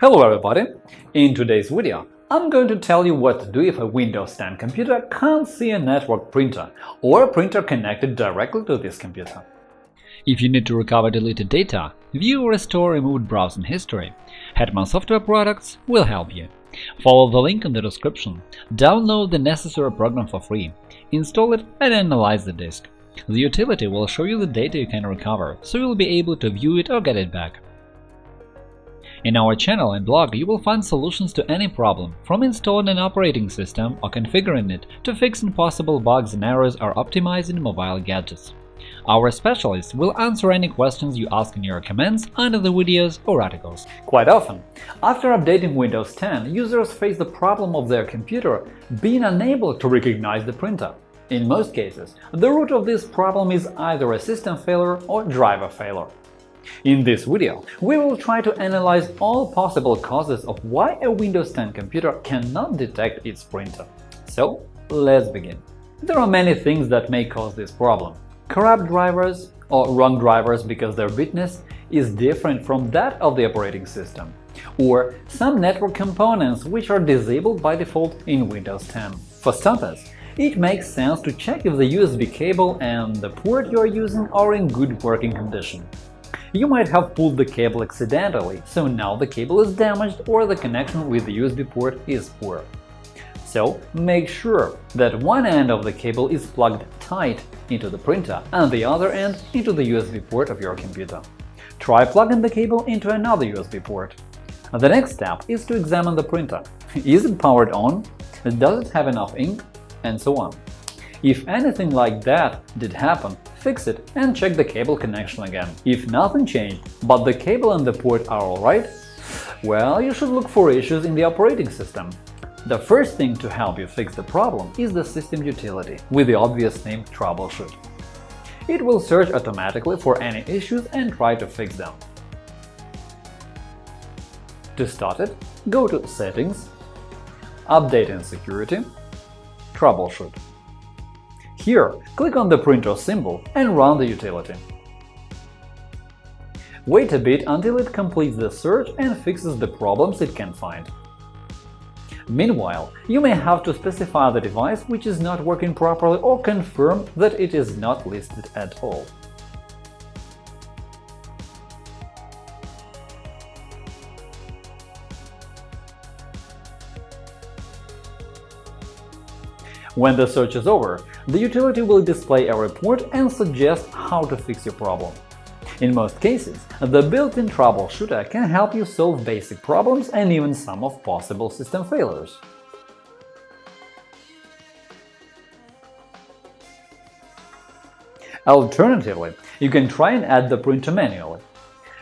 Hello everybody! In today's video, I'm going to tell you what to do if a Windows 10 computer can't see a network printer or a printer connected directly to this computer. If you need to recover deleted data, view or restore removed browsing history, Hetman Software Products will help you. Follow the link in the description, download the necessary program for free, install it and analyze the disk. The utility will show you the data you can recover, so you'll be able to view it or get it back. In our channel and blog, you will find solutions to any problem, from installing an operating system or configuring it to fixing possible bugs and errors or optimizing mobile gadgets. Our specialists will answer any questions you ask in your comments under the videos or articles. Quite often, after updating Windows 10, users face the problem of their computer being unable to recognize the printer. In most cases, the root of this problem is either a system failure or driver failure. In this video, we will try to analyze all possible causes of why a Windows 10 computer cannot detect its printer. So, let's begin. There are many things that may cause this problem. Corrupt drivers or wrong drivers because their bitness is different from that of the operating system, or some network components which are disabled by default in Windows 10. For starters, it makes sense to check if the USB cable and the port you are using are in good working condition. You might have pulled the cable accidentally, so now the cable is damaged or the connection with the USB port is poor. So make sure that one end of the cable is plugged tight into the printer and the other end into the USB port of your computer. Try plugging the cable into another USB port. The next step is to examine the printer. Is it powered on? Does it have enough ink? And so on. If anything like that did happen, fix it and check the cable connection again. If nothing changed, but the cable and the port are alright, well, you should look for issues in the operating system. The first thing to help you fix the problem is the system utility, with the obvious name Troubleshoot. It will search automatically for any issues and try to fix them. To start it, go to Settings, Update and Security, Troubleshoot. Here, click on the printer symbol and run the utility. Wait a bit until it completes the search and fixes the problems it can find. Meanwhile, you may have to specify the device which is not working properly or confirm that it is not listed at all. When the search is over, the utility will display a report and suggest how to fix your problem. In most cases, the built-in troubleshooter can help you solve basic problems and even some of possible system failures. Alternatively, you can try and add the printer manually.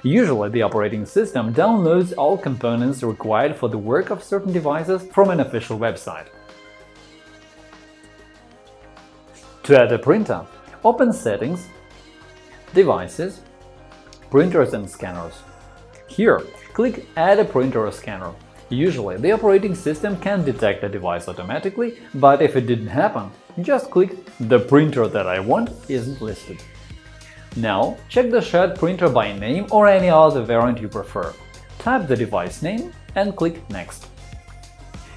Usually, the operating system downloads all components required for the work of certain devices from an official website. To add a printer, open Settings, Devices, Printers and Scanners. Here, click Add a printer or scanner. Usually, the operating system can detect a device automatically, but if it didn't happen, just click The printer that I want isn't listed. Now, check the shared printer by name or any other variant you prefer. Type the device name and click Next.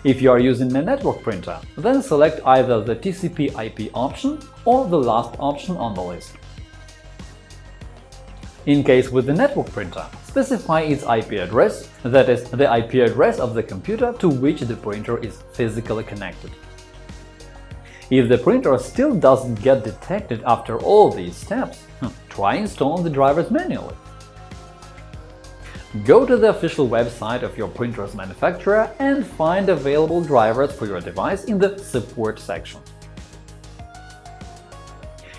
If you are using a network printer, then select either the TCP/IP option or the last option on the list. In case with the network printer, specify its IP address, that is, the IP address of the computer to which the printer is physically connected. If the printer still doesn't get detected after all these steps, try installing the drivers manually. Go to the official website of your printer's manufacturer and find available drivers for your device in the Support section.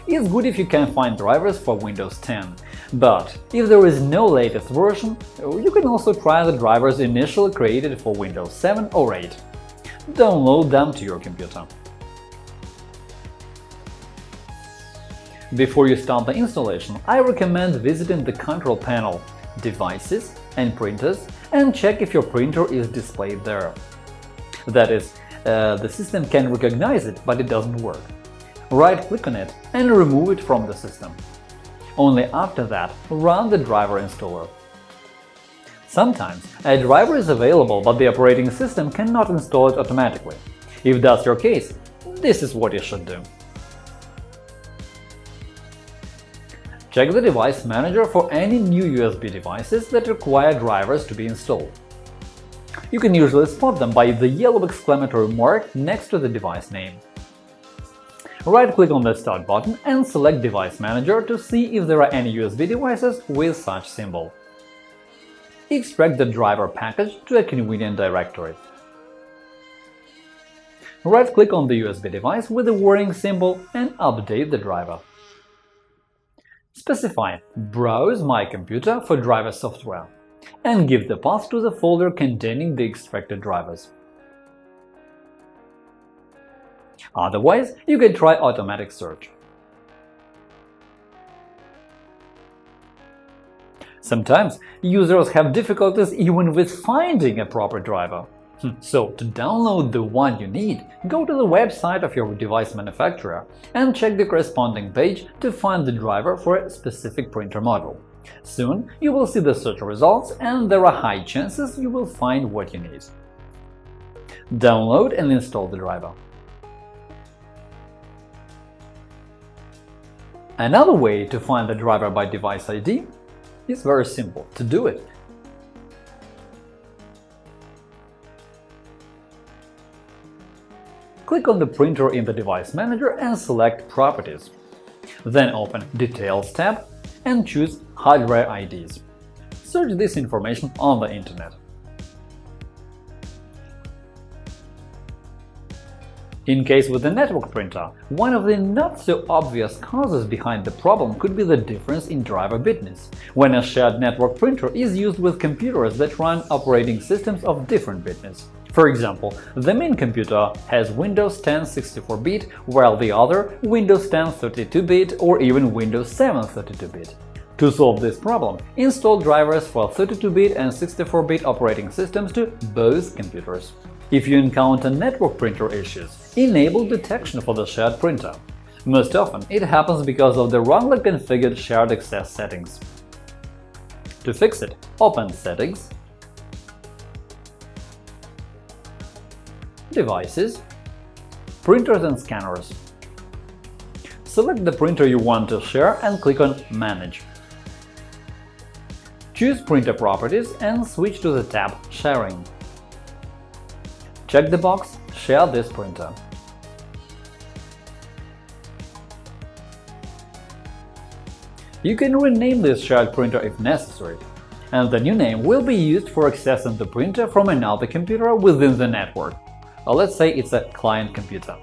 It's good if you can find drivers for Windows 10, but if there is no latest version, you can also try the drivers initially created for Windows 7 or 8. Download them to your computer. Before you start the installation, I recommend visiting the Control Panel, Devices and Printers and check if your printer is displayed there. That is, the system can recognize it, but it doesn't work. Right-click on it and remove it from the system. Only after that, run the driver installer. Sometimes a driver is available, but the operating system cannot install it automatically. If that's your case, this is what you should do. Check the Device Manager for any new USB devices that require drivers to be installed. You can usually spot them by the yellow exclamatory mark next to the device name. Right-click on the Start button and select Device Manager to see if there are any USB devices with such symbol. Extract the driver package to a convenient directory. Right-click on the USB device with the warning symbol and update the driver. Specify Browse My Computer for driver software and give the path to the folder containing the extracted drivers. Otherwise, you can try automatic search. Sometimes users have difficulties even with finding a proper driver. So, to download the one you need, go to the website of your device manufacturer and check the corresponding page to find the driver for a specific printer model. Soon you will see the search results, and there are high chances you will find what you need. Download and install the driver. Another way to find the driver by device ID is very simple to do it. Click on the printer in the Device Manager and select Properties. Then open Details tab and choose Hardware IDs. Search this information on the Internet. In case with the network printer, one of the not-so-obvious causes behind the problem could be the difference in driver bitness, when a shared network printer is used with computers that run operating systems of different bitness. For example, the main computer has Windows 10 64-bit, while the other Windows 10 32-bit or even Windows 7 32-bit. To solve this problem, install drivers for 32-bit and 64-bit operating systems to both computers. If you encounter network printer issues, enable detection for the shared printer. Most often, it happens because of the wrongly configured shared access settings. To fix it, open Settings, Devices, Printers and Scanners. Select the printer you want to share and click on Manage. Choose Printer Properties and switch to the tab Sharing. Check the box Share this printer. You can rename this shared printer if necessary, and the new name will be used for accessing the printer from another computer within the network. Let's say it's a client computer.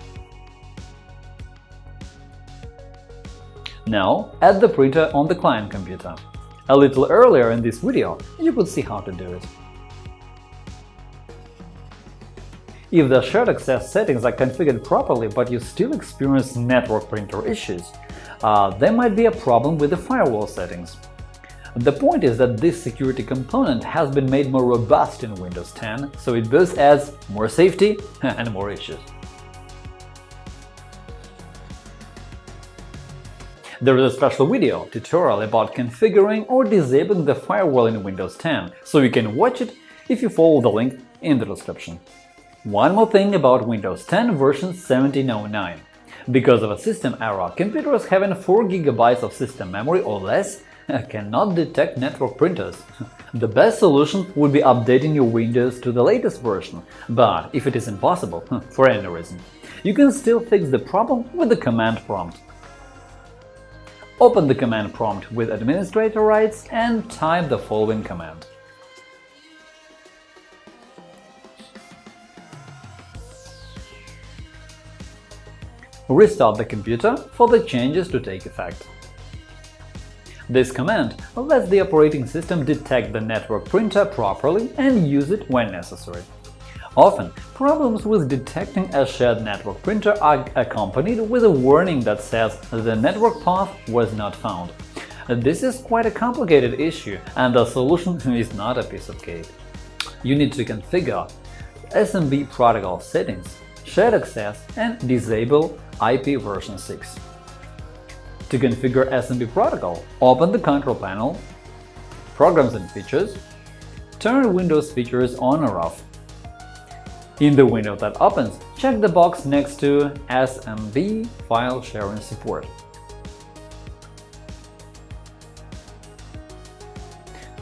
Now, add the printer on the client computer. A little earlier in this video, you could see how to do it. If the shared access settings are configured properly but you still experience network printer issues, there might be a problem with the firewall settings. The point is that this security component has been made more robust in Windows 10, so it both adds more safety and more issues. There is a special video tutorial about configuring or disabling the firewall in Windows 10, so you can watch it if you follow the link in the description. One more thing about Windows 10 version 1709. Because of a system error, computers having 4 GB of system memory or less cannot detect network printers. The best solution would be updating your Windows to the latest version, but if it is impossible, for any reason, you can still fix the problem with the command prompt. Open the command prompt with administrator rights and type the following command. Restart the computer for the changes to take effect. This command lets the operating system detect the network printer properly and use it when necessary. Often, problems with detecting a shared network printer are accompanied with a warning that says the network path was not found. This is quite a complicated issue, and the solution is not a piece of cake. You need to configure SMB protocol settings, shared access, and disable IP version 6. To configure SMB protocol, open the Control panel, Programs and Features, turn Windows features on or off. In the window that opens, check the box next to SMB File Sharing Support.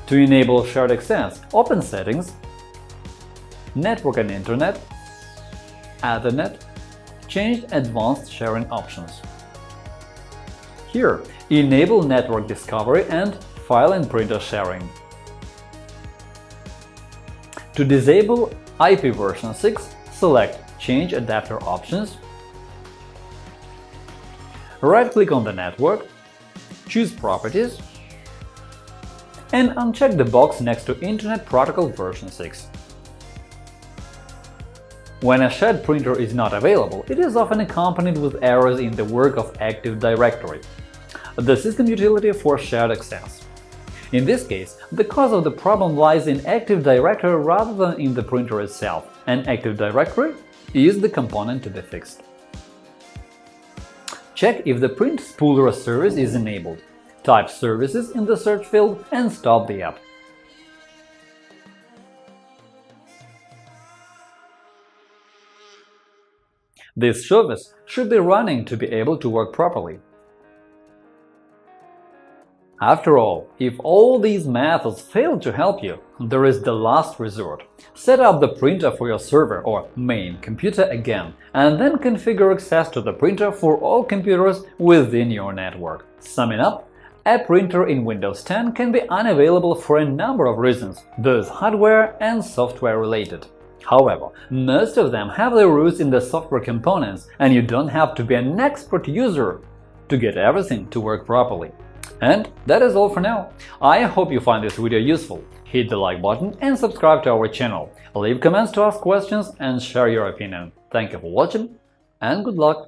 To enable shared access, open Settings, Network and Internet, Ethernet, change Advanced Sharing Options. Here, enable Network Discovery and File and Printer Sharing. To disable IP version 6, select Change Adapter Options, right-click on the network, choose Properties, and uncheck the box next to Internet Protocol version 6. When a shared printer is not available, it is often accompanied with errors in the work of Active Directory, the system utility for shared access. In this case, the cause of the problem lies in Active Directory rather than in the printer itself, and Active Directory is the component to be fixed. Check if the Print Spooler service is enabled. Type Services in the search field and stop the app. This service should be running to be able to work properly. After all, if all these methods fail to help you, there is the last resort. Set up the printer for your server or main computer again, and then configure access to the printer for all computers within your network. Summing up, a printer in Windows 10 can be unavailable for a number of reasons, both hardware and software related. However, most of them have their roots in the software components, and you don't have to be an expert user to get everything to work properly. And that is all for now. I hope you find this video useful. Hit the like button and subscribe to our channel. Leave comments to ask questions and share your opinion. Thank you for watching, and good luck!